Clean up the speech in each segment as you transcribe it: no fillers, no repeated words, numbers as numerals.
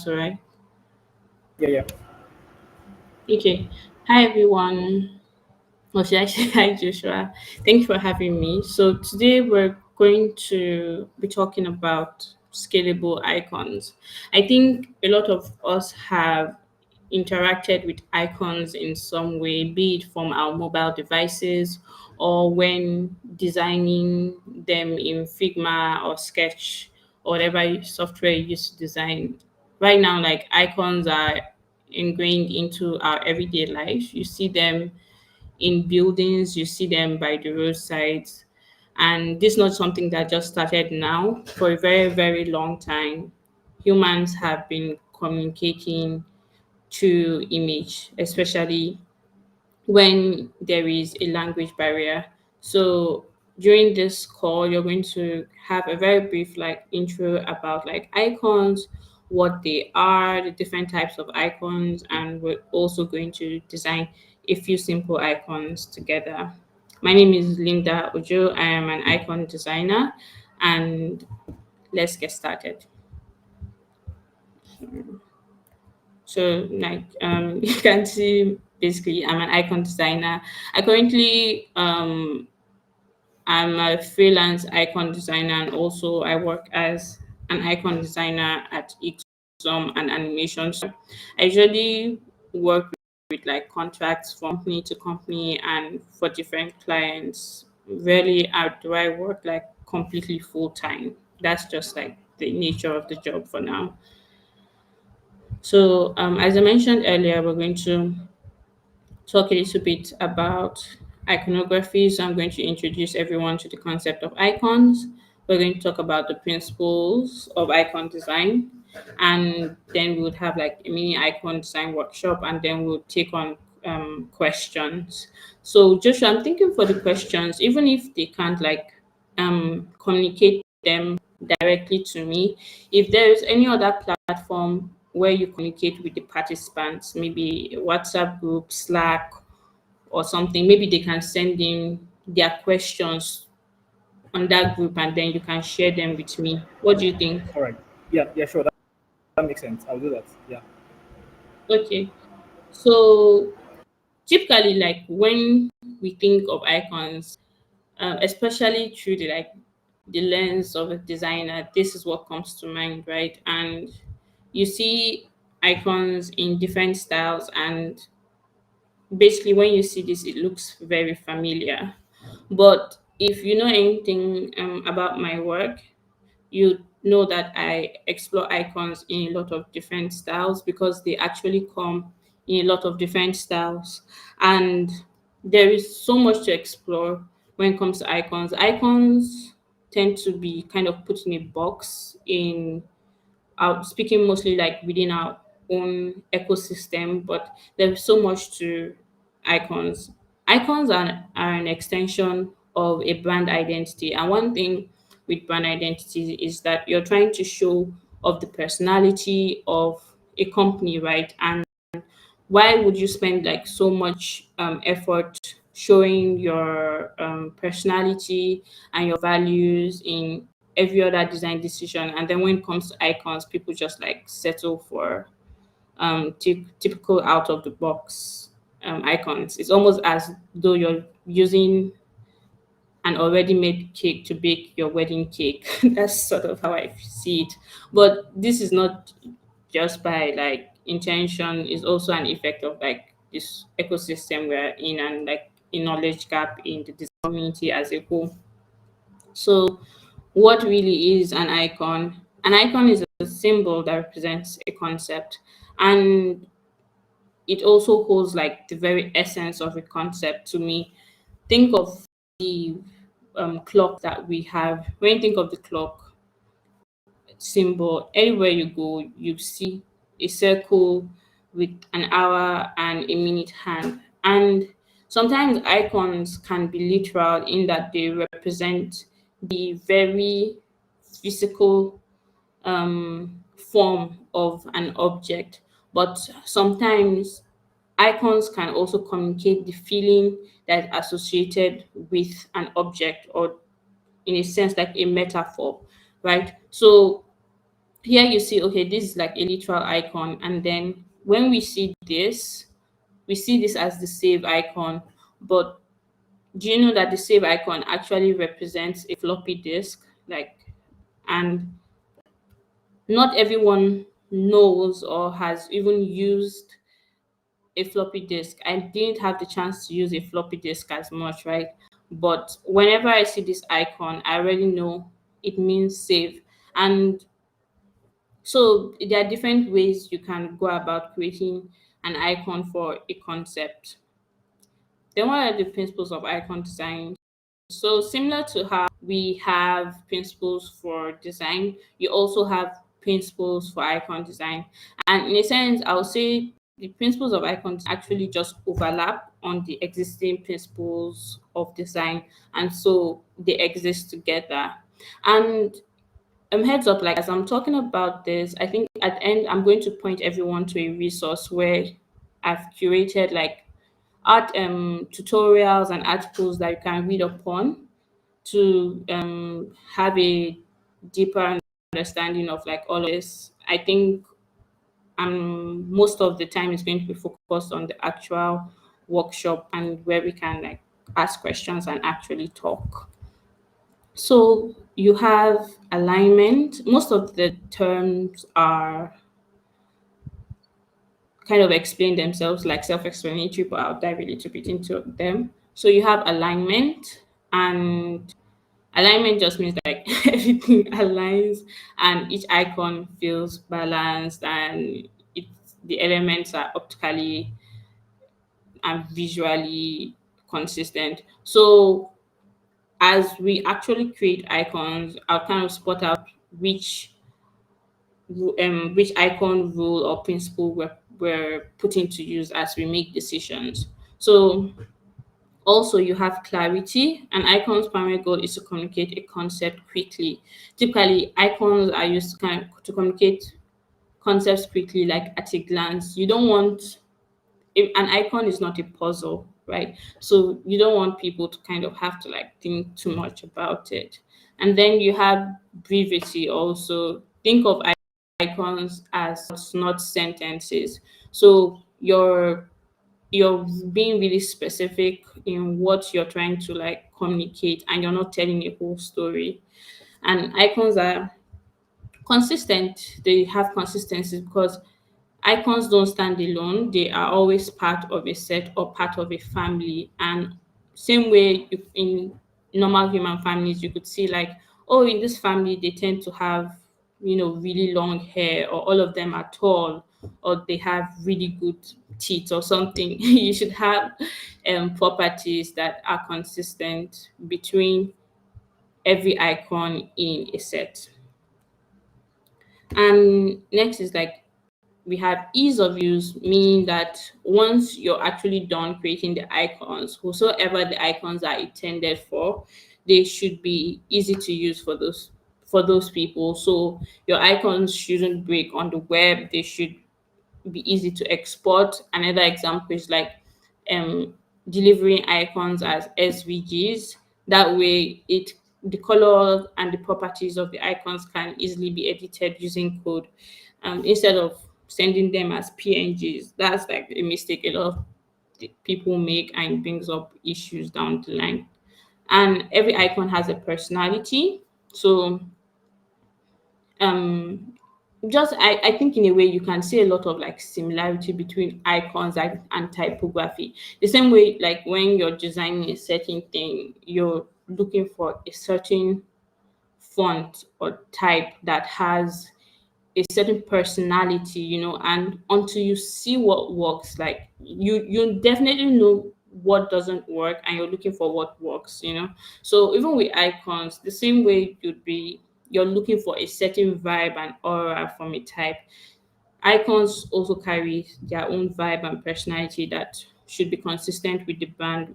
all right. Yeah, yeah. Okay. Hi everyone. Or should I say hi Joshua? Thank you for having me. So today we're going to be talking about scalable icons. I think a lot of us have interacted with icons in some way, be it from our mobile devices or when designing them in Figma or Sketch or whatever software you use to design. Right now, like icons are ingrained into our everyday life. You see them in buildings, you see them by the roadsides. And this is not something that just started now. For a very, very long time, humans have been communicating through image, especially when there is a language barrier. So during this call, you're going to have a very brief like intro about like icons, what they are, the different types of icons, and we're also going to design a few simple icons together. My name is Linda Ojo. I am an icon designer, and let's get started. So you can see basically I'm an icon designer. I currently I'm a freelance icon designer, and also I work as an icon designer at Ixom and animation. So I usually work with like contracts from company to company and for different clients. Rarely do I work like completely full time. That's just like the nature of the job for now. So as I mentioned earlier, we're going to talk a little bit about iconography. So I'm going to introduce everyone to the concept of icons. We're going to talk about the principles of icon design, and then we would have like a mini icon design workshop, and then we'll take on questions. So Joshua, I'm thinking for the questions, even if they can't like communicate them directly to me, if there is any other platform where you communicate with the participants, maybe a WhatsApp group, Slack, or something, maybe they can send in their questions on that group and then you can share them with me. What do you think? All right. Yeah, yeah, sure. That makes sense. I'll do that. Yeah. Okay. So typically, like when we think of icons, especially through the like the lens of a designer, this is what comes to mind, right? And you see icons in different styles, and basically when you see this it looks very familiar. But if you know anything about my work, you know that I explore icons in a lot of different styles because they actually come in a lot of different styles, and there is so much to explore when it comes to icons. Icons tend to be kind of put in a box in speaking mostly like within our own ecosystem, but there's so much to icons. Icons are an extension of a brand identity. And one thing with brand identity is that you're trying to show of the personality of a company, right? And why would you spend like so much effort showing your personality and your values in every other design decision, and then when it comes to icons people just like settle for typical out of the box icons? It's almost as though you're using an already made cake to bake your wedding cake. That's sort of how I see it. But this is not just by like intention, is also an effect of like this ecosystem we're in, and like a knowledge gap in the design community as a whole. So what really is an icon? An icon is a symbol that represents a concept, and it also holds like the very essence of a concept to me. Think of the clock that we have. When you think of the clock symbol, everywhere you go, you see a circle with an hour and a minute hand. And sometimes icons can be literal in that they represent the very physical form of an object. But sometimes icons can also communicate the feeling that is associated with an object, or in a sense like a metaphor, right? So Here you see, okay, this is like a literal icon, and then when we see this as the save icon. But do you know that the save icon actually represents a floppy disk? Like, and not everyone knows or has even used a floppy disk. I didn't have the chance to use a floppy disk as much, right? But whenever I see this icon, I already know it means save. And so there are different ways you can go about creating an icon for a concept. Then what are the principles of icon design? So similar to how we have principles for design, you also have principles for icon design. And in a sense, I would say the principles of icons actually just overlap on the existing principles of design, and so they exist together. And heads up, like as I'm talking about this, I think at the end I'm going to point everyone to a resource where I've curated like art tutorials and articles that you can read upon to have a deeper understanding of like all of this. I think most of the time is going to be focused on the actual workshop and where we can like ask questions and actually talk. So you have alignment. Most of the terms are kind of explain themselves like self-explanatory, but I'll dive a little bit into them. So you have alignment, and alignment just means like everything aligns and each icon feels balanced, and the elements are optically and visually consistent. So as we actually create icons, I'll kind of spot out which which icon rule or principle we're putting to use as we make decisions. So also you have clarity. An icon's primary goal is to communicate a concept quickly. Typically, icons are used to communicate concepts quickly, like at a glance. You don't want an icon is not a puzzle, right? So you don't want people to kind of have to like think too much about it. And then you have brevity also. Think of icons as not sentences. So you're being really specific in what you're trying to like communicate, and you're not telling a whole story. And icons are consistent. They have consistency because icons don't stand alone. They are always part of a set or part of a family. And same way in normal human families, you could see like, oh, in this family they tend to have, really long hair, or all of them are tall, or they have really good teeth or something. You should have properties that are consistent between every icon in a set. And next is like we have ease of use, meaning that once you're actually done creating the icons, whosoever the icons are intended for, they should be easy to use for those people. So your icons shouldn't break on the web. They should be easy to export. Another example is like um, delivering icons as SVGs. That way, the color and the properties of the icons can easily be edited using code, instead of sending them as PNGs. That's like a mistake a lot of people make, and it brings up issues down the line. And every icon has a personality. So um just I think in a way you can see a lot of like similarity between icons and typography. The same way like when you're designing a certain thing, you're looking for a certain font or type that has a certain personality, and until you see what works, like you definitely know what doesn't work, and you're looking for what works. So even with icons, the same way you're looking for a certain vibe and aura from a type. Icons also carry their own vibe and personality that should be consistent with the brand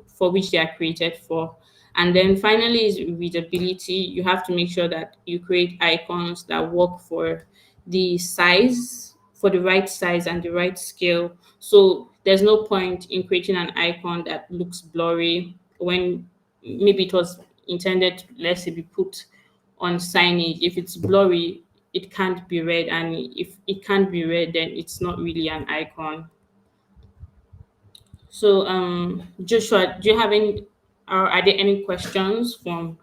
for which they are created for. And then finally is readability. You have to make sure that you create icons that work for the right size and the right scale. So there's no point in creating an icon that looks blurry when maybe it was intended, let's say, be put on signage. If it's blurry, it can't be read, and if it can't be read, then it's not really an icon. So Joshua, do you have any, or are there any questions from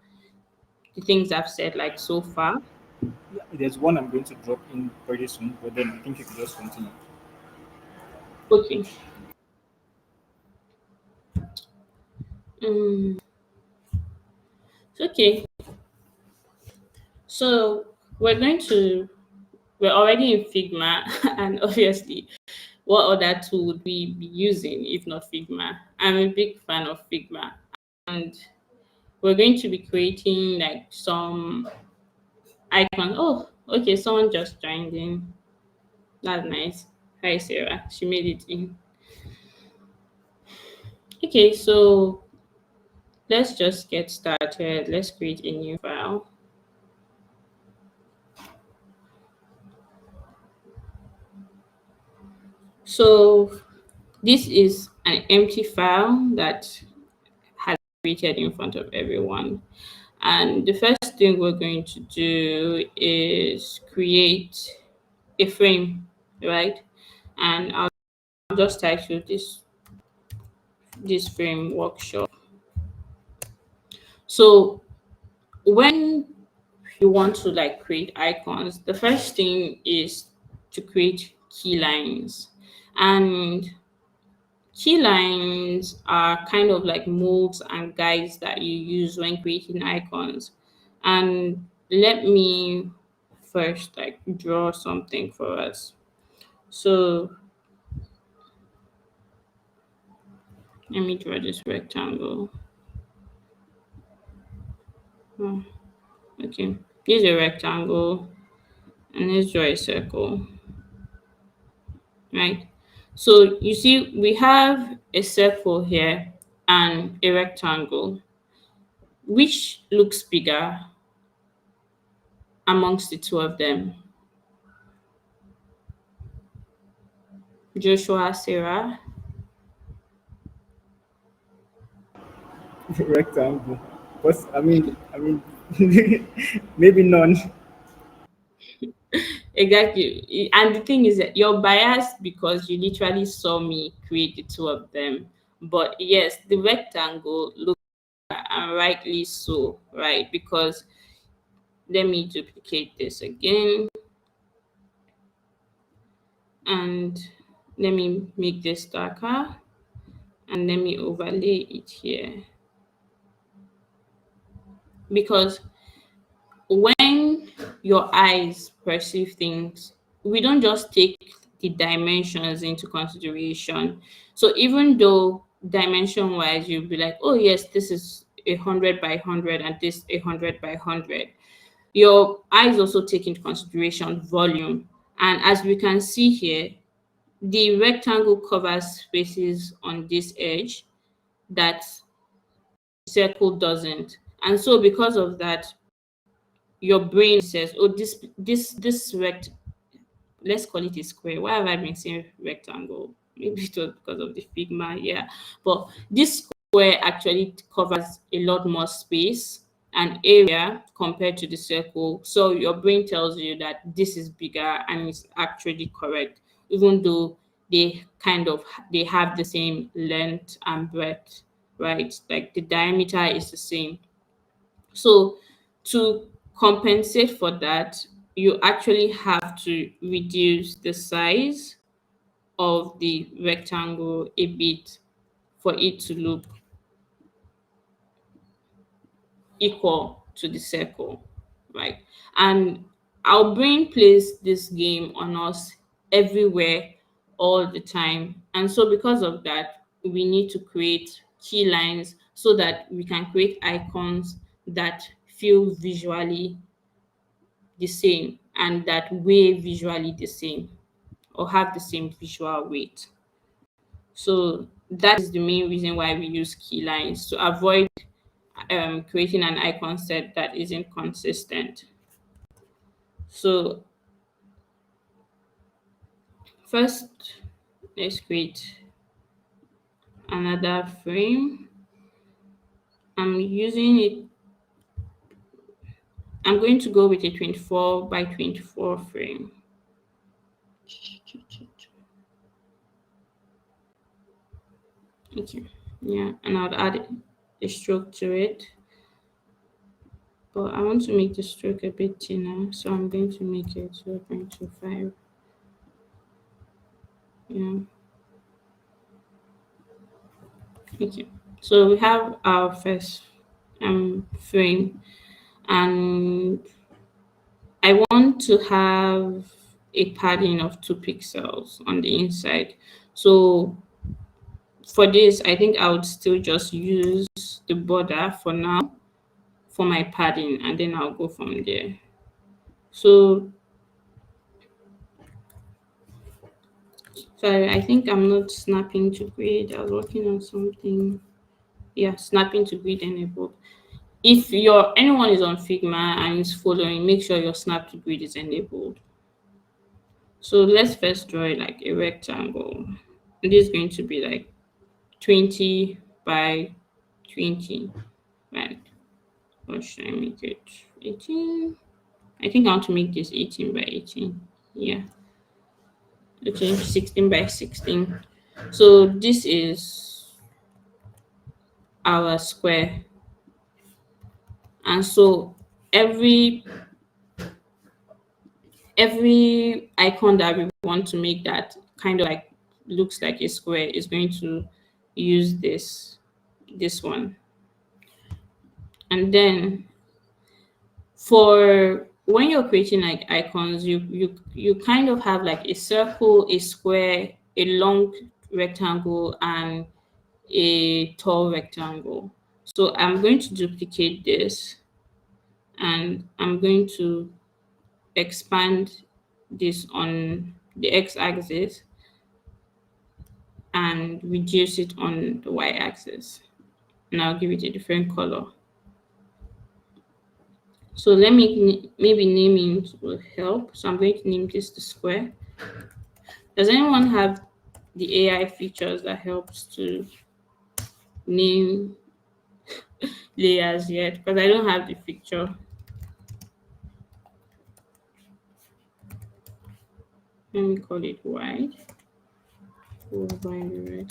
the things I've said like so far? Yeah, there's one I'm going to drop in pretty soon, but then I think you can just continue. Okay. um okay, so we're going to we're already in Figma, and obviously, what other tool would we be using if not Figma? I'm a big fan of Figma, and we're going to be creating like some icons. Oh, okay, someone just joined in. That's nice. Hi, Sarah. She made it in. Okay, so let's just get started. Let's create a new file. So this is an empty file that has created in front of everyone. And the first thing we're going to do is create a frame, right? And I'll just title this frame workshop. So when you want to like create icons, the first thing is to create key lines. And key lines are kind of like molds and guides that you use when creating icons. And let me first like draw something for us. So let me draw this rectangle. Oh, okay. Use a rectangle and let's draw a circle, right? So you see we have a circle here and a rectangle. Which looks bigger amongst the two of them? Joshua, Sarah? Rectangle. But I mean, maybe none. Exactly. And the thing is that you're biased because you literally saw me create the two of them. But yes, the rectangle looks, and rightly so, right? Because let me duplicate this again and let me make this darker and let me overlay it here. Because when your eyes perceive things, we don't just take the dimensions into consideration. So even though dimension wise, you'll be like, oh yes, this is 100 by 100 and this 100 by 100. Your eyes also take into consideration volume. And as we can see here, the rectangle covers spaces on this edge that circle doesn't. And so because of that, your brain says, "Oh, this let's call it a square. Why have I been saying rectangle? Maybe it was because of the Figma, yeah. But this square actually covers a lot more space and area compared to the circle. So your brain tells you that this is bigger and it's actually correct, even though they have the same length and breadth, right? Like the diameter is the same. So to compensate for that, you actually have to reduce the size of the rectangle a bit for it to look equal to the circle, right? And our brain plays this game on us everywhere all the time. And so because of that, we need to create key lines so that we can create icons that feel visually the same and that weigh visually the same or have the same visual weight. So that is the main reason why we use key lines to avoid creating an icon set that isn't consistent. So first, let's create another frame. I'm using it. I'm going to go with a 24 by 24 frame. Okay, yeah, and I'll add a stroke to it. But I want to make the stroke a bit thinner, so I'm going to make it 0.25. Yeah, okay. So we have our first frame, and I want to have a padding of 2 pixels on the inside. So for this, I think I would still just use the border for now for my padding, and then I'll go from there. So sorry, I think I'm not snapping to grid. I was working on something. Yeah, snapping to grid enabled. If anyone is on Figma and is following, make sure your snap to grid is enabled. So let's first draw like a rectangle. This is going to be like 20 by 20, right? Or should I make it 18? I think I want to make this 18 by 18. Yeah. Okay, 16 by 16. So this is our square. And so every every icon that we want to make that kind of like looks like a square is going to use this one. And then for when you're creating like icons, you kind of have like a circle, a square, a long rectangle, and a tall rectangle. So I'm going to duplicate this, and I'm going to expand this on the x-axis and reduce it on the y-axis, and I'll give it a different color. So let me maybe naming will help. So I'm going to name this the square. Does anyone have the AI features that helps to name layers yet? Because I don't have the feature. Let me call it wide. By the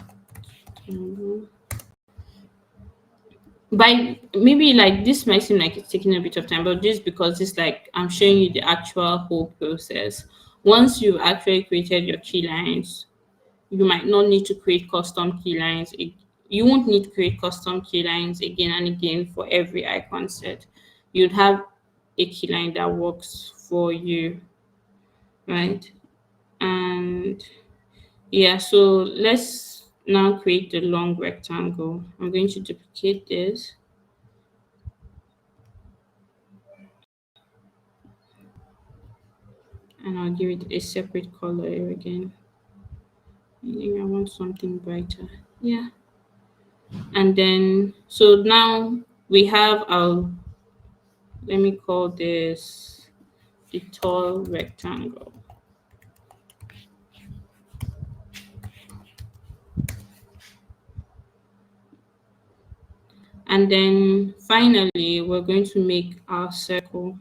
rectangle. By maybe like this might seem like it's taking a bit of time, but just because it's like I'm showing you the actual whole process. Once you've actually created your key lines, you might not need to create custom key lines. You won't need to create custom key lines again and again for every icon set. You'd have a key line that works for you, right? And yeah, so let's now create the long rectangle. I'm going to duplicate this. And I'll give it a separate color again. I think I want something brighter. Yeah. And then, so now we have our, let me call this the tall rectangle. And then finally, we're going to make our circle.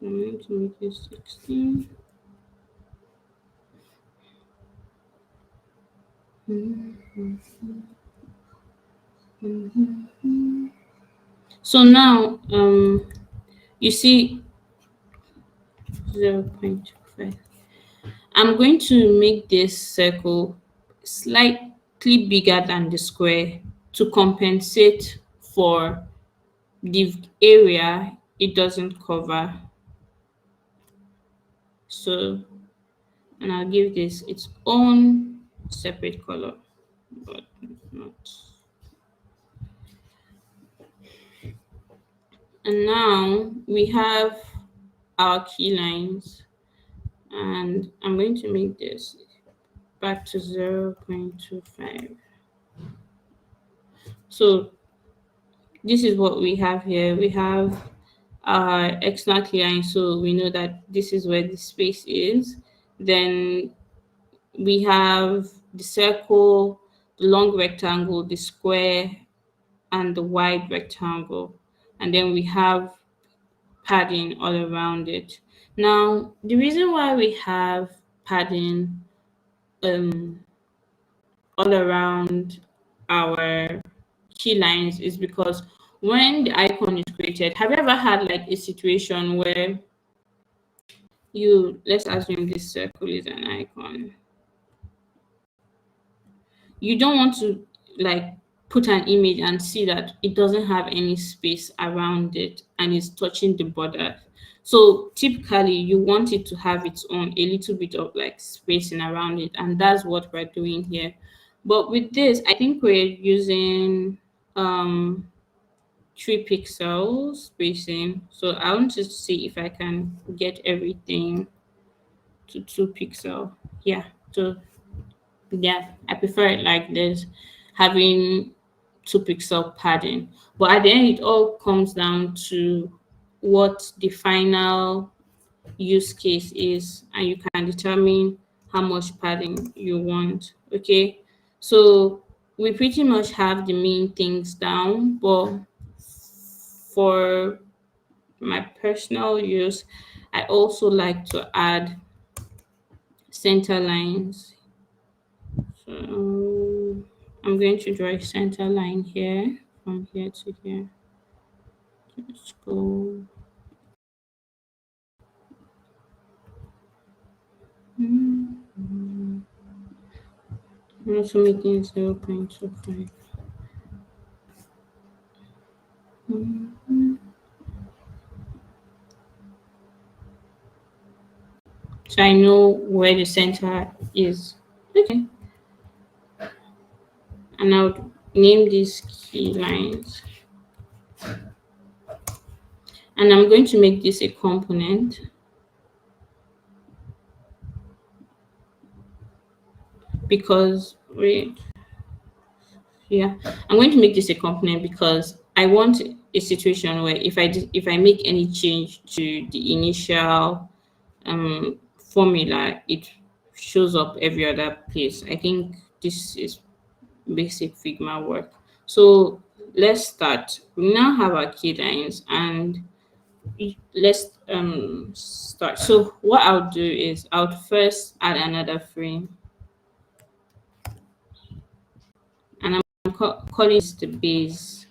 I'm going to make this 16. So now, you see 0.5. I'm going to make this circle slightly bigger than the square to compensate for the area it doesn't cover. So, and I'll give this its own separate color, but not. And now we have our key lines, and I'm going to make this back to 0.25. So this is what we have here. We have our external key line, so we know that this is where the space is. Then we have the circle, the long rectangle, the square, and the wide rectangle. And then we have padding all around it. Now, the reason why we have padding um, all around our key lines is because when the icon is created, have you ever had like a situation where let's assume this circle is an icon, you don't want to like put an image and see that it doesn't have any space around it and it's touching the border. So typically you want it to have its own a little bit of like spacing around it, and that's what we're doing here. But with this, I think we're using um 3 pixels spacing. So I want to see if I can get everything to 2 pixel. Yeah, so yeah, I prefer it like this, having 2 pixel padding. But at the end, it all comes down to what the final use case is, and you can determine how much padding you want. Okay, so we pretty much have the main things down, but for my personal use, I also like to add center lines. So I'm going to draw a center line here from here to here. Let's go. I'm also making 0.25. So I know where the center is. Okay. And I'll name these key lines. And I'm going to make this a component because wait, yeah, I'm going to make this a component because I want a situation where if I make any change to the initial formula, it shows up every other place. I think this is basic Figma work. So let's start. We now have our key lines, and let's start. So what I'll do is I'll first add another frame, and I'm calling this the base.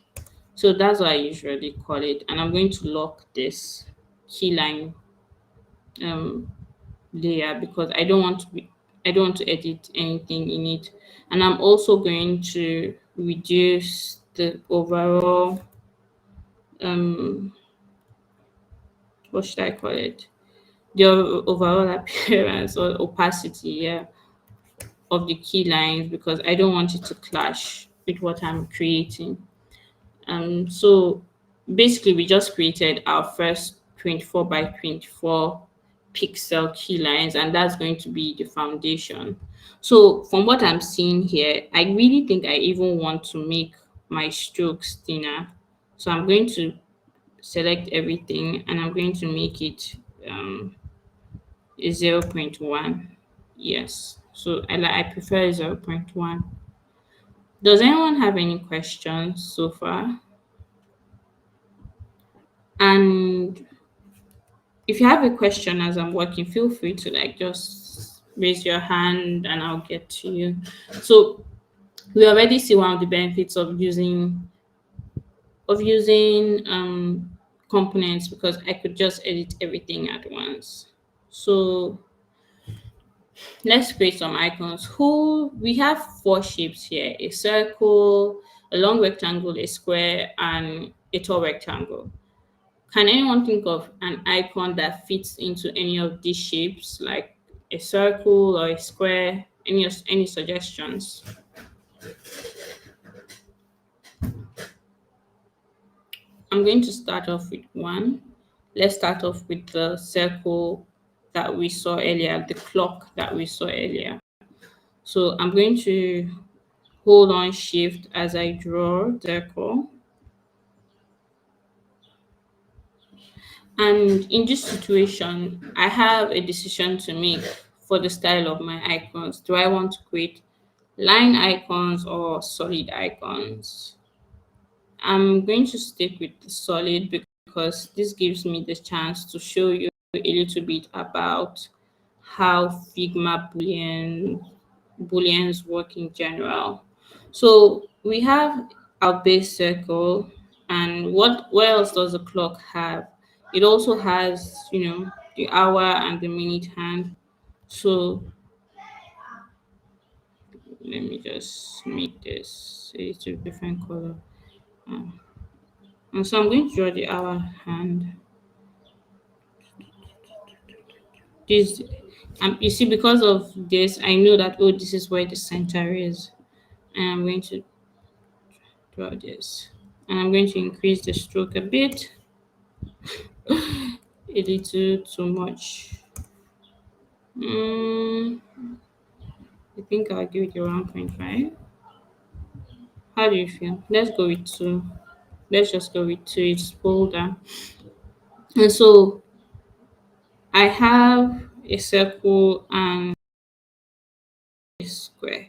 So that's what I usually call it, and I'm going to lock this key line um layer because I don't want to edit anything in it. And I'm also going to reduce the overall um what should I call it? The overall appearance or opacity, yeah, of the key lines because I don't want it to clash with what I'm creating. So basically, we just created our first 24 by 24 pixel key lines, and that's going to be the foundation. So from what I'm seeing here, I really think I even want to make my strokes thinner. So I'm going to select everything and I'm going to make it a zero point 0.1. Yes. So I prefer 0.1. Does anyone have any questions so far? And if you have a question as I'm working, feel free to like just raise your hand and I'll get to you. So we already see one of the benefits of using components because I could just edit everything at once. So let's create some icons. Who we have 4 shapes here: a circle, a long rectangle, a square, and a tall rectangle. Can anyone think of an icon that fits into any of these shapes, like a circle or a square? Any suggestions? I'm going to start off with one. Let's start off with the circle that we saw earlier, the clock that we saw earlier. So I'm going to hold on shift as I draw the circle. And in this situation, I have a decision to make for the style of my icons. Do I want to create line icons or solid icons. I'm going to stick with the solid because this gives me the chance to show you a little bit about how Figma booleans work in general. So we have our base circle, and what else does the clock have? It also has, the hour and the minute hand. So let me just make this a little different color. And so I'm going to draw the hour hand. This, you see, because of this, I know that, oh, this is where the center is. And I'm going to draw this. And I'm going to increase the stroke a bit, a little too much. Mm, I think I'll give it a 1.5. How do you feel? Let's go with 2. Let's just go with 2. It's bolder. And so I have a circle and a square,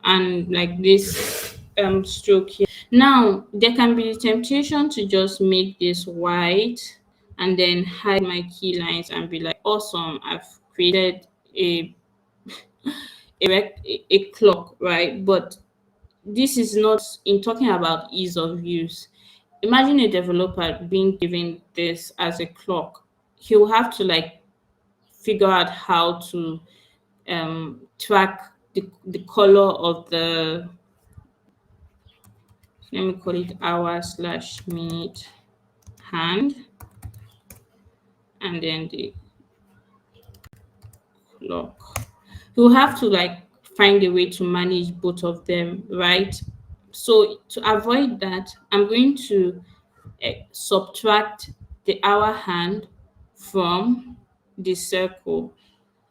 and like this stroke here. Now there can be the temptation to just make this white and then hide my key lines and be like, awesome, I've created a a clock, right? But this is not in talking about ease of use. Imagine a developer being given this as a clock. He'll have to like figure out how to track the color of the, let me call it hour slash minute hand, and then the clock. You'll have to like find a way to manage both of them, right? So to avoid that, I'm going to subtract the hour hand from the circle.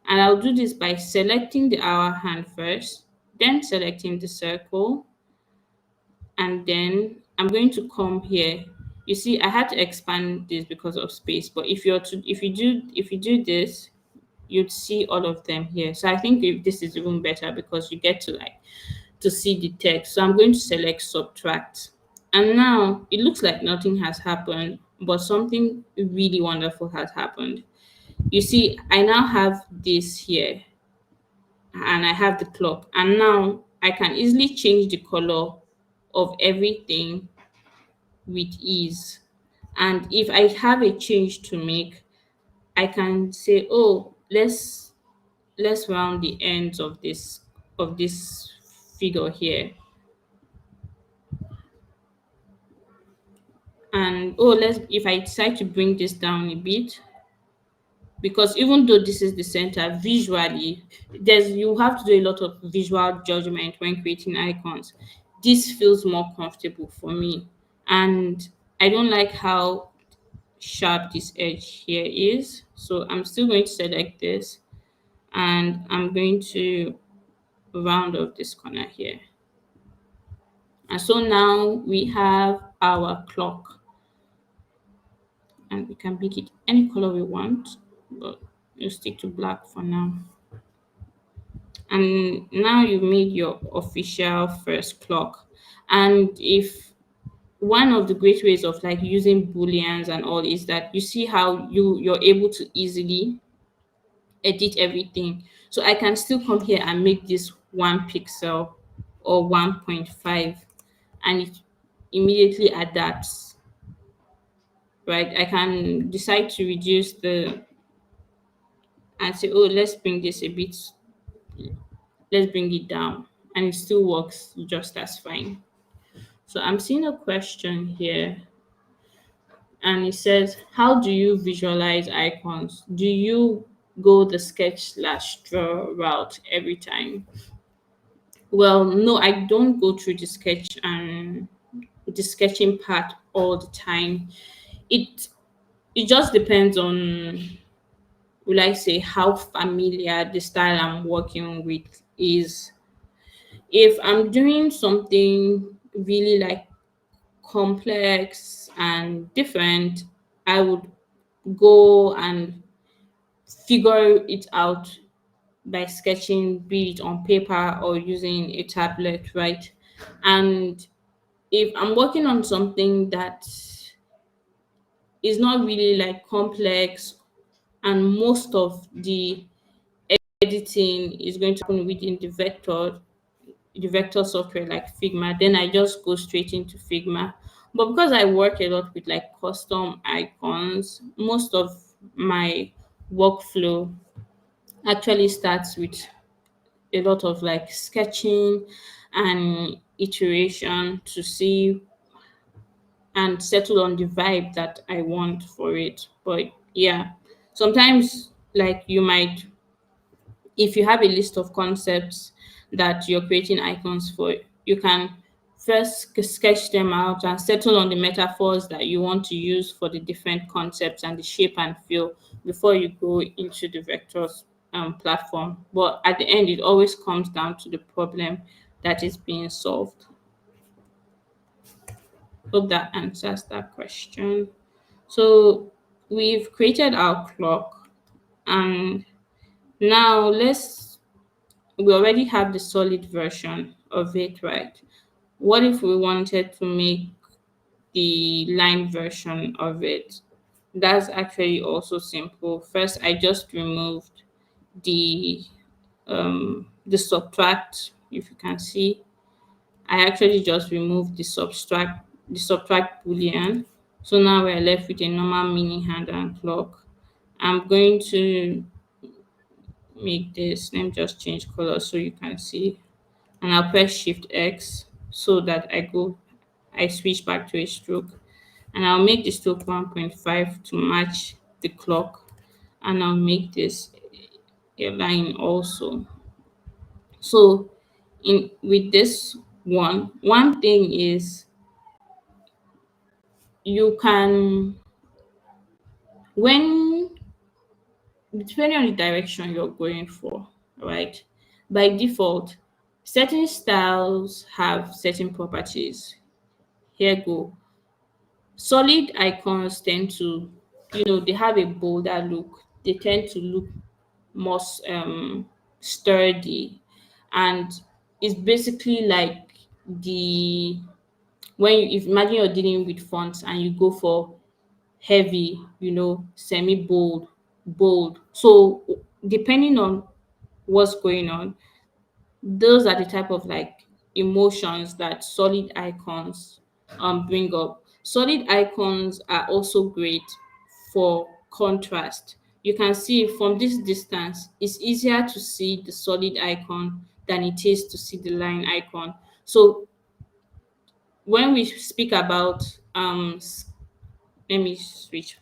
And I'll do this by selecting the hour hand first, then selecting the circle, and then I'm going to come here. You see, I had to expand this because of space, but if you do this, you'd see all of them here. So I think this is even better because you get to like to see the text. So I'm going to select subtract. And now it looks like nothing has happened, but something really wonderful has happened. You see, I now have this here and I have the clock. And now I can easily change the color of everything with ease. And if I have a change to make, I can say, oh, let's round the ends of this figure here. And oh, let's if I decide to bring this down a bit, because even though this is the center, visually there's you have to do a lot of visual judgment when creating icons. This feels more comfortable for me, and I don't like how sharp this edge here is. So I'm still going to select this, and I'm going to round off this corner here. And so now we have our clock, and we can make it any color we want, but we'll stick to black for now. And now you made your official first clock. And if one of the great ways of like using booleans and all is that you see how you're able to easily edit everything. So I can still come here and make this 1 pixel or 1.5, and it immediately adapts, right? I can decide to reduce the and say, oh, let's bring this a bit, let's bring it down, and it still works just as fine. So I'm seeing a question here, and it says, how do you visualize icons? Do you go the sketch slash draw route every time? Well, no, I don't go through the sketch and the sketching part all the time. It it just depends on, will I say, how familiar the style I'm working with is. If I'm doing something really like complex and different, I would go and figure it out by sketching, be it on paper or using a tablet, right? And if I'm working on something that is not really like complex, and most of the editing is going to happen within the vector software like Figma, then I just go straight into Figma. But because I work a lot with like custom icons, most of my workflow actually starts with a lot of like sketching and iteration to see and settle on the vibe that I want for it. But yeah, sometimes like you might, if you have a list of concepts that you're creating icons for, you can first sketch them out and settle on the metaphors that you want to use for the different concepts and the shape and feel before you go into the vectors platform. But at the end, it always comes down to the problem that is being solved. Hope that answers that question. So we've created our clock, and now we already have the solid version of it, right? What if we wanted to make the line version of it? That's actually also simple. First, I just removed the the subtract, if you can see. I actually just removed the subtract boolean. So now we're left with a normal mini hand and clock. I'm going to make this, let me just change color so you can see. And I'll press Shift X so that I switch back to a stroke. And I'll make the stroke 1.5 to match the clock. And I'll make this a line also. So in with this one thing is you can, when depending on the direction you're going for, right? By default, certain styles have certain properties. Here go. Solid icons tend to, they have a bolder look. They tend to look more sturdy, and it's basically like the when you, if imagine you're dealing with fonts and you go for heavy, semi bold, bold. So depending on what's going on, those are the type of like emotions that solid icons bring up. Solid icons are also great for contrast. You can see from this distance, it's easier to see the solid icon than it is to see the line icon. So when we speak about let me switch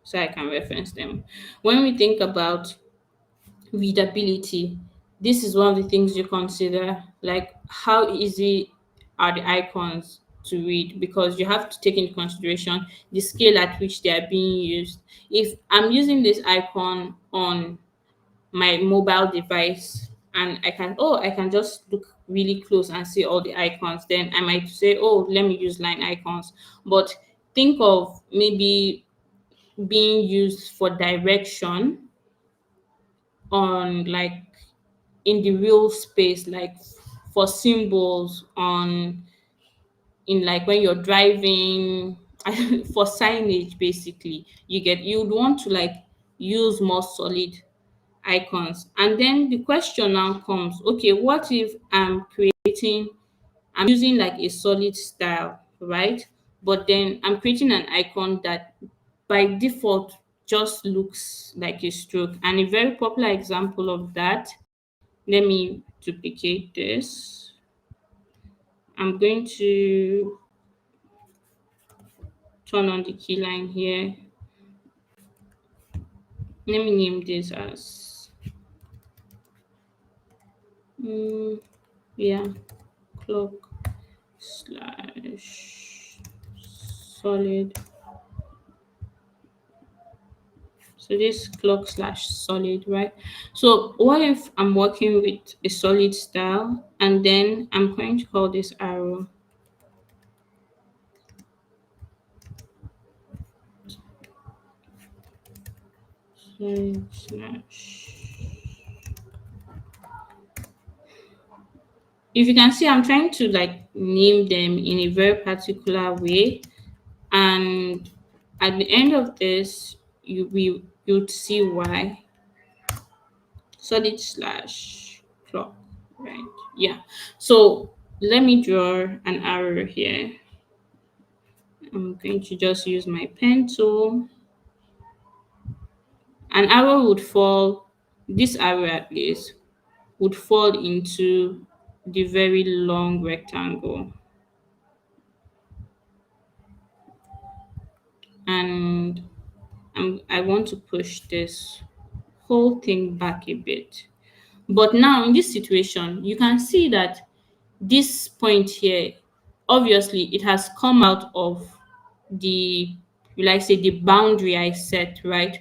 so I can reference them. When we think about readability, this is one of the things you consider, like how easy are the icons to read, because you have to take into consideration the scale at which they are being used. If I'm using this icon on my mobile device and I can just look really close and see all the icons, then I might say, oh, let me use line icons. But think of maybe being used for direction on like in the real space, like for symbols on in like when you're driving for signage. Basically, you'd want to like use more solid icons. And then the question now comes, okay, what if I'm using like a solid style, right? But then I'm creating an icon that by default just looks like a stroke. And a very popular example of that, let me duplicate this. I'm going to turn on the key line here. Let me name this as yeah, clock slash solid. So this clock slash solid, right? So what if I'm working with a solid style and then I'm going to call this arrow solid slash If you can see, I'm trying to like name them in a very particular way, and at the end of this, you'd see why. Solid slash clock, right? Yeah. So let me draw an arrow here. I'm going to just use my pen tool. An arrow would fall, this arrow at least, would fall into the very long rectangle. And I want to push this whole thing back a bit. But now in this situation, you can see that this point here, obviously it has come out of the, you like say, the boundary I set, right?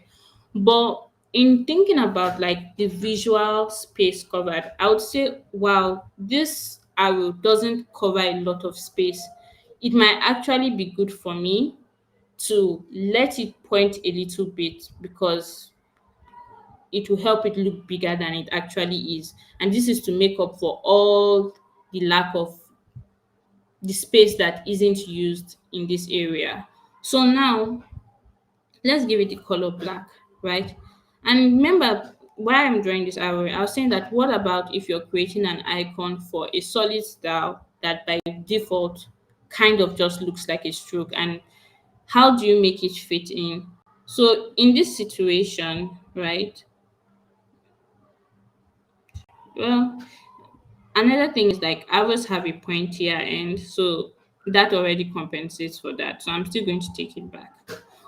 But in thinking about like the visual space covered, I would say, wow, this arrow doesn't cover a lot of space. It might actually be good for me to let it point a little bit, because it will help it look bigger than it actually is. And this is to make up for all the lack of the space that isn't used in this area. So now let's give it the color black, right? And remember why I'm drawing this arrow, I was saying that what about if you're creating an icon for a solid style that by default kind of just looks like a stroke, and how do you make it fit in? So in this situation, right, well, another thing is like arrows have a pointier end, so that already compensates for that. So I'm still going to take it back.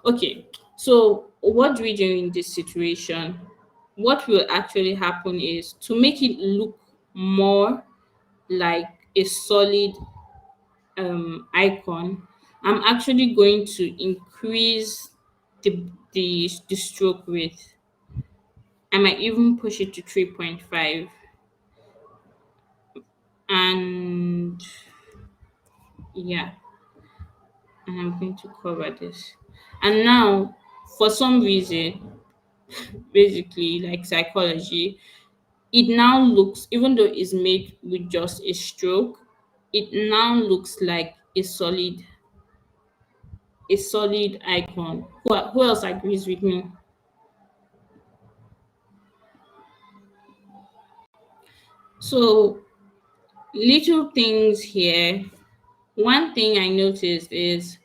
Okay, so what do we do in this situation? What will actually happen is to make it look more like a solid icon, I'm actually going to increase the stroke width. I might even push it to 3.5, and yeah, and I'm going to cover this. And now, for some reason, basically like psychology, it now looks, even though it's made with just a stroke, it now looks like a solid icon. Who else agrees with me? So little things here. One thing I noticed is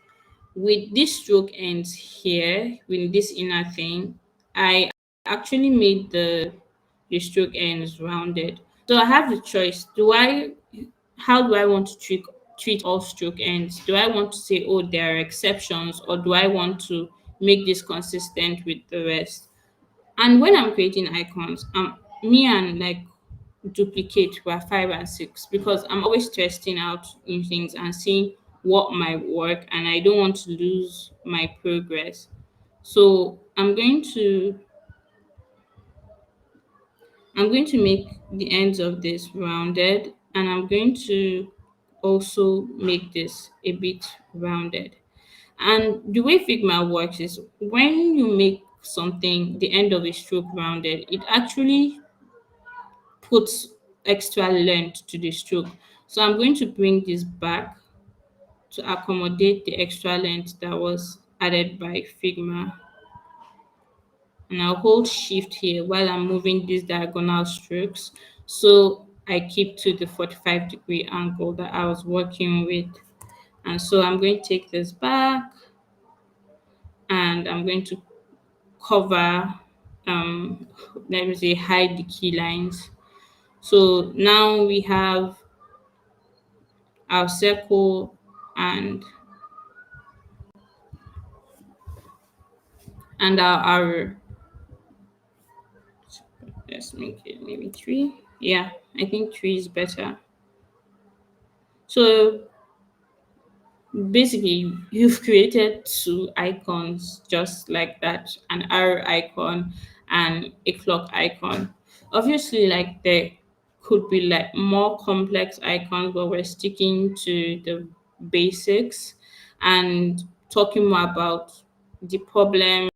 with these stroke ends here, with this inner thing, I actually made the stroke ends rounded. So I have the choice. How do I want to treat all stroke ends? Do I want to say, oh, there are exceptions, or do I want to make this consistent with the rest? And when I'm creating icons, me and like duplicate were 5 and 6, because I'm always testing out new things and seeing what might work, and I don't want to lose my progress. So I'm going to make the ends of this rounded, and I'm going to also make this a bit rounded. And the way Figma works is when you make something, the end of a stroke rounded, it actually puts extra length to the stroke. So I'm going to bring this back to accommodate the extra length that was added by Figma. And I'll hold shift here while I'm moving these diagonal strokes, so I keep to the 45-degree angle that I was working with. And so I'm going to take this back, and I'm going to cover, um let me say, hide the key lines. So now we have our circle and our arrow. Let's make it maybe 3. Yeah, I think 3 is better. So basically, you've created two icons just like that, an arrow icon and a clock icon. Obviously, like there could be like more complex icons, but we're sticking to the basics and talking more about the problem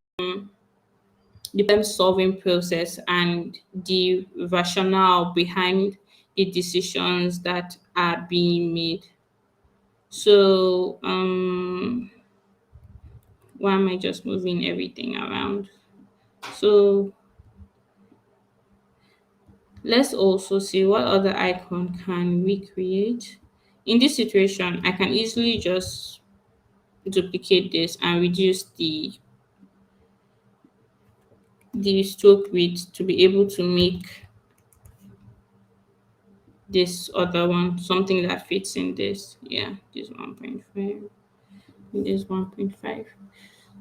solving process and the rationale behind the decisions that are being made. So why am I just moving everything around? So let's also see what other icon can we create. In this situation, I can easily just duplicate this and reduce the stroke width to be able to make this other one something that fits in this. Yeah, this 1.5, this 1.5.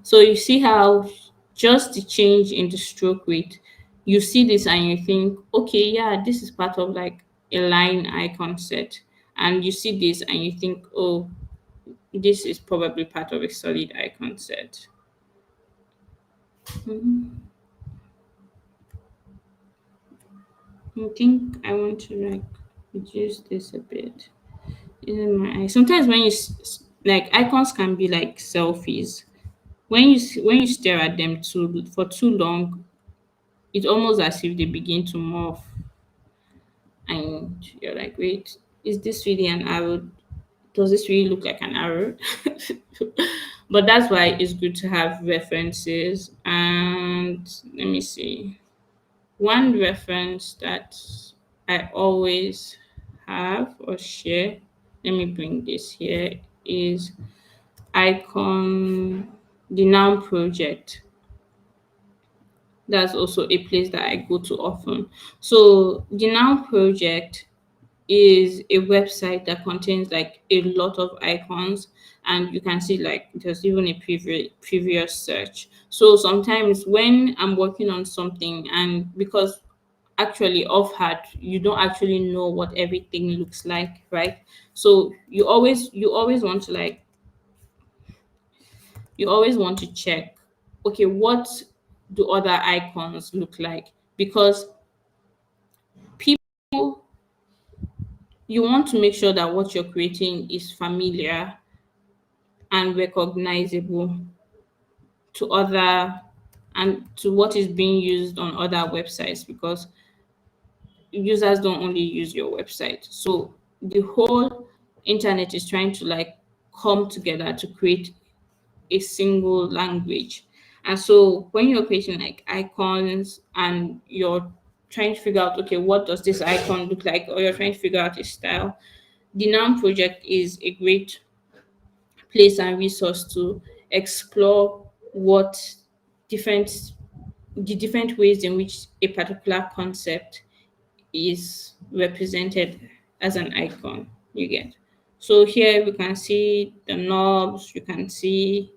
So you see how just the change in the stroke weight, you see this and you think, okay, yeah, this is part of like a line icon set. And you see this and you think, oh, this is probably part of a solid icon set. Mhm. I think I want to like reduce this a bit. In my eye. Sometimes when like icons can be like selfies. When you stare at them too for too long, it's almost as if they begin to morph, and you're like, wait, is this really an arrow? Does this really look like an arrow? But that's why it's good to have references. And let me see. One reference that I always have or share, let me bring this here, is icon, the noun project. That's also a place that I go to often. So the noun project is a website that contains like a lot of icons, and you can see like there's even a previous search. So sometimes when I'm working on something, and because actually off heart you don't actually know what everything looks like, right? So you always want to like, you always want to check, okay, what do other icons look like? Because people, you want to make sure that what you're creating is familiar and recognizable to other, and to what is being used on other websites, because users don't only use your website. So the whole internet is trying to like come together to create a single language. And so when you're creating like icons and you're trying to figure out, okay, what does this icon look like, or you're trying to figure out a style, the noun project is a great place and resource to explore what different the different ways in which a particular concept is represented as an icon, you get. So here we can see the knobs, you can see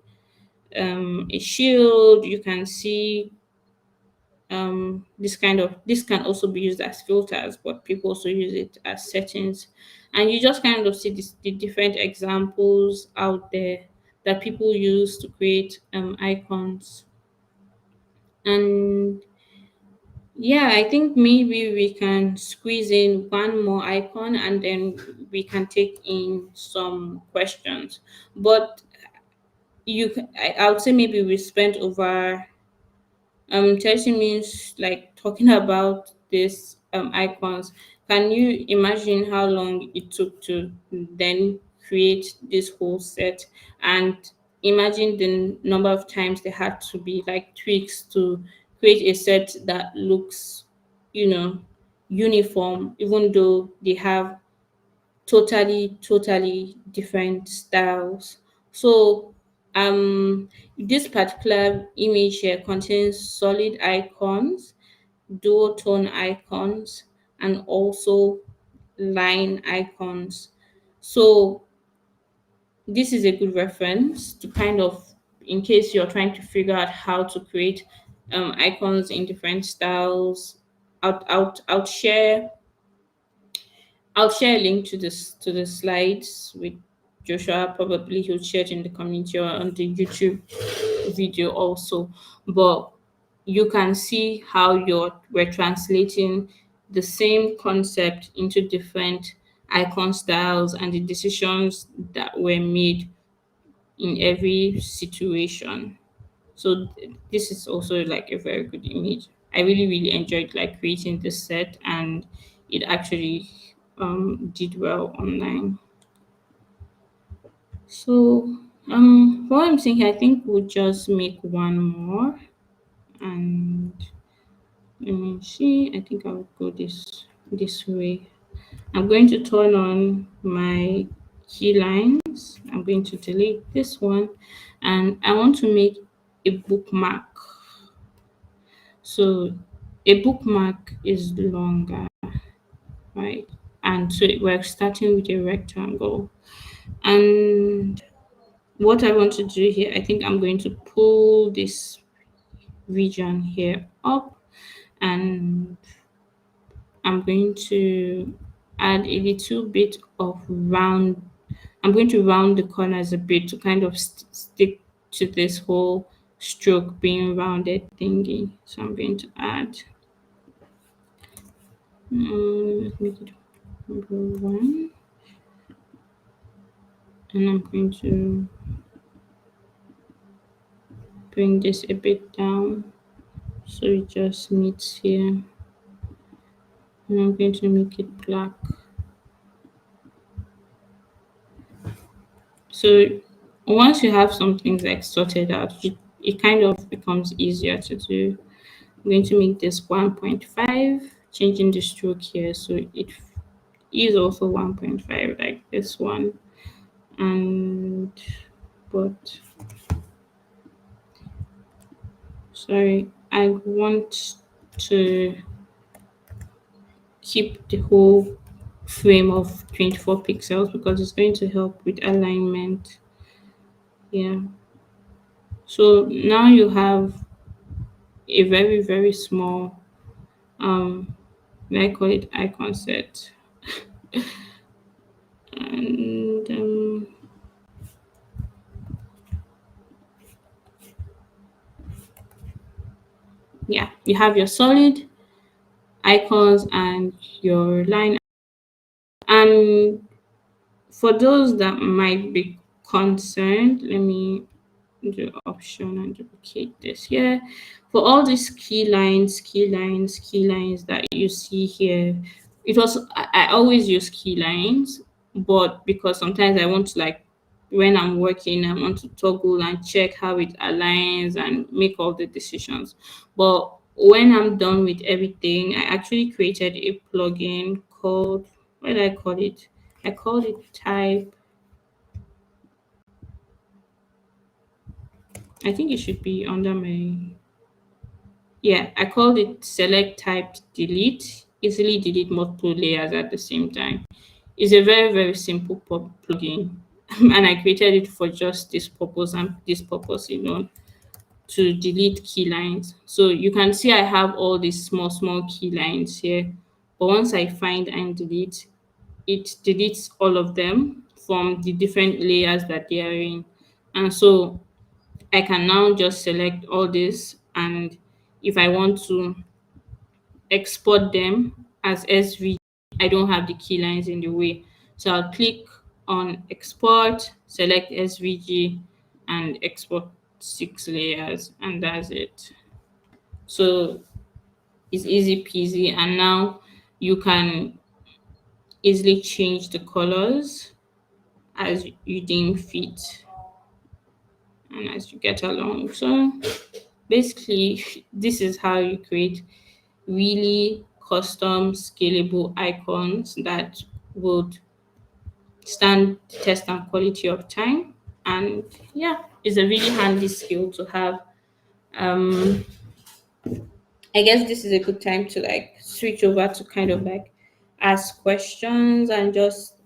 a shield, you can see this can also be used as filters, but people also use it as settings. And you just kind of see the different examples out there that people use to create icons. And yeah, I think maybe we can squeeze in one more icon and then we can take in some questions. But I would say maybe we spent over 30 minutes like talking about these icons. Can you imagine how long it took to then create this whole set, and imagine the number of times they had to be like tweaks to create a set that looks, you know, uniform, even though they have totally different styles. So this particular image here contains solid icons, duotone icons, and also line icons. So this is a good reference to kind of, in case you're trying to figure out how to create icons in different styles. I'll share a link to this, to the slides with Joshua. Probably he'll share it in the community or on the YouTube video also. But you can see how we're translating the same concept into different icon styles and the decisions that were made in every situation. So this is also like a very good image. I really enjoyed like creating this set, and it actually did well online. So what I'm thinking, I think we'll just make one more, and let me see. I think I'll go this way. I'm going to turn on my key lines. I'm going to delete this one, and I want to make a bookmark. So a bookmark is longer, right? And so we're starting with a rectangle. And what I want to do here, I think I'm going to pull this region here up, and I'm going to add a little bit of round. I'm going to round the corners a bit to kind of stick to this whole stroke being rounded thingy. So I'm going to add, let's make it number one, and I'm going to bring this a bit down so it just meets here, and I'm going to make it black. So once you have some things like sorted out, it kind of becomes easier to do. I'm going to make this 1.5, changing the stroke here so it is also 1.5 like this one. And but sorry, I want to keep the whole frame of 24 pixels because it's going to help with alignment. Yeah. So now you have a very small I call it icon set. And yeah, you have your solid icons and your line. And for those that might be concerned, let me do option and duplicate this here. For all these key lines that you see here, it was I always use key lines, but because sometimes I want to like when I'm working, I want to toggle and check how it aligns and make all the decisions. But when I'm done with everything, I actually created a plugin called, what did I call it? I called it type. I think it should be under my, yeah, I called it select type delete, easily delete multiple layers at the same time. It's a very simple plugin and I created it for just this purpose and this purpose alone, to delete key lines. So you can see I have all these small key lines here, but once I find and delete, it deletes all of them from the different layers that they are in. And so I can now just select all this, and if I want to export them as SVG, I don't have the key lines in the way. So I'll click on export, select SVG, and export 6 layers, and that's it. So it's easy peasy, and now you can easily change the colors as you deem fit and as you get along. So basically, this is how you create really custom scalable icons that would stand the test and quality of time. And yeah, it's a really handy skill to have. um I guess this is a good time to like switch over to kind of like ask questions and just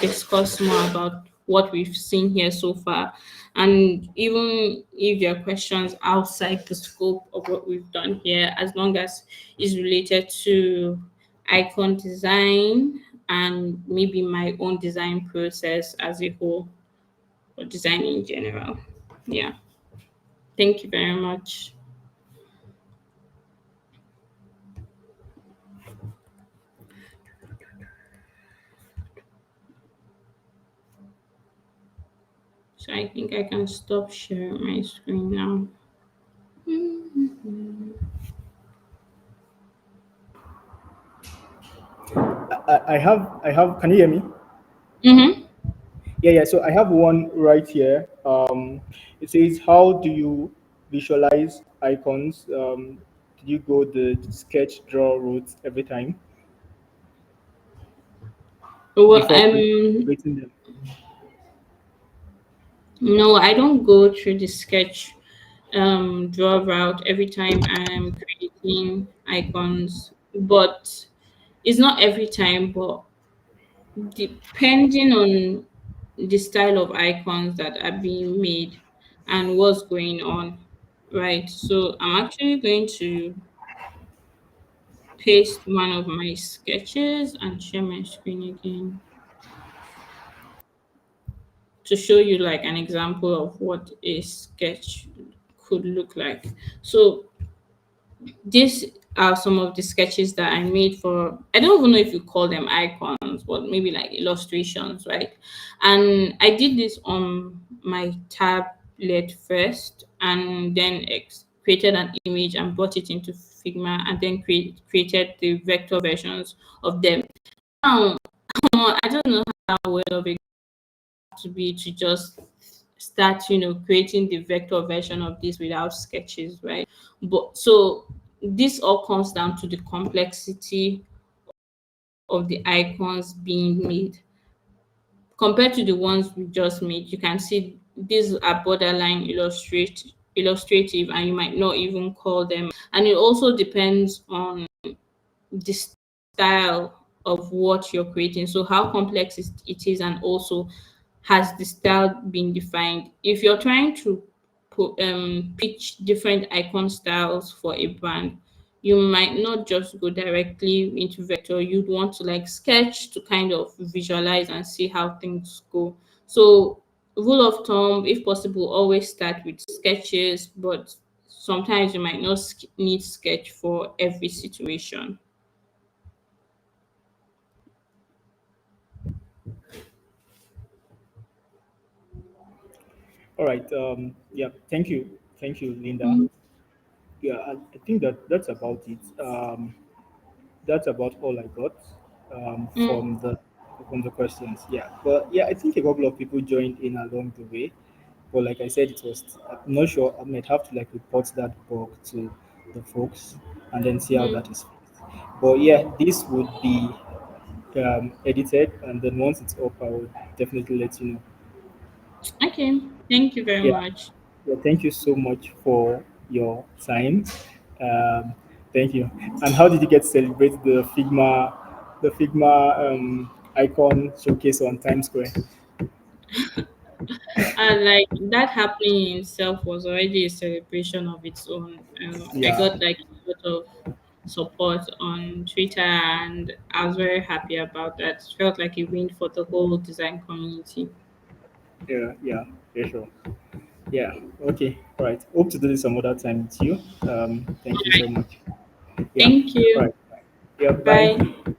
discuss more about what we've seen here so far. And even if there are questions outside the scope of what we've done here, as long as it's related to icon design and maybe my own design process as a whole, or design in general. Yeah. Thank you very much. So I think I can stop sharing my screen now. I have. Can you hear me? Mm-hmm. Yeah, yeah. So I have one right here. It says, "How do you visualize icons? Do you go the sketch draw route every time Well, before creating them?" no, I don't go through the sketch draw route every time I'm creating icons, but it's not every time, but depending on the style of icons that are being made and what's going on, right? So I'm actually going to paste one of my sketches and share my screen again to show you like an example of what a sketch could look like. So these are some of the sketches that I made for, I don't even know if you call them icons, but maybe like illustrations, right? And I did this on my tablet first and then created an image and brought it into Figma and then created the vector versions of them. Now, I don't know how well of a to be to just start, creating the vector version of this without sketches, right? But so this all comes down to the complexity of the icons being made compared to the ones we just made. You can see these are borderline illustrative, and you might not even call them. And it also depends on the style of what you're creating. So how complex it is, and also has the style been defined. If you're trying to pitch different icon styles for a brand, you might not just go directly into vector. You'd want to like sketch to kind of visualize and see how things go. So rule of thumb, if possible, always start with sketches, but sometimes you might not need sketch for every situation. All right. Yeah. Thank you, Linda. Mm, Yeah, I think that's about it. That's about all I got mm, from the questions. Yeah, but yeah, I think a couple of people joined in along the way. But like I said, it was. I'm not sure. I might have to like report that bug to the folks and then see how mm. that is fixed. But yeah, this would be edited, and then once it's up, I will definitely let you know. Okay, thank you very Yeah. much. Yeah, thank you so much for your time. Um, thank you. And how did you get to celebrate the Figma icon showcase on Times Square? And like that happening in itself was already a celebration of its own. I Yeah, got like a lot of support on Twitter, and I was very happy about that. Felt like a win for the whole design community. yeah, yeah, yeah, sure. Yeah, okay, all right. Hope to do this some other time with you. Thank you so much. Yeah, Thank all you. right. Yeah, Bye. bye.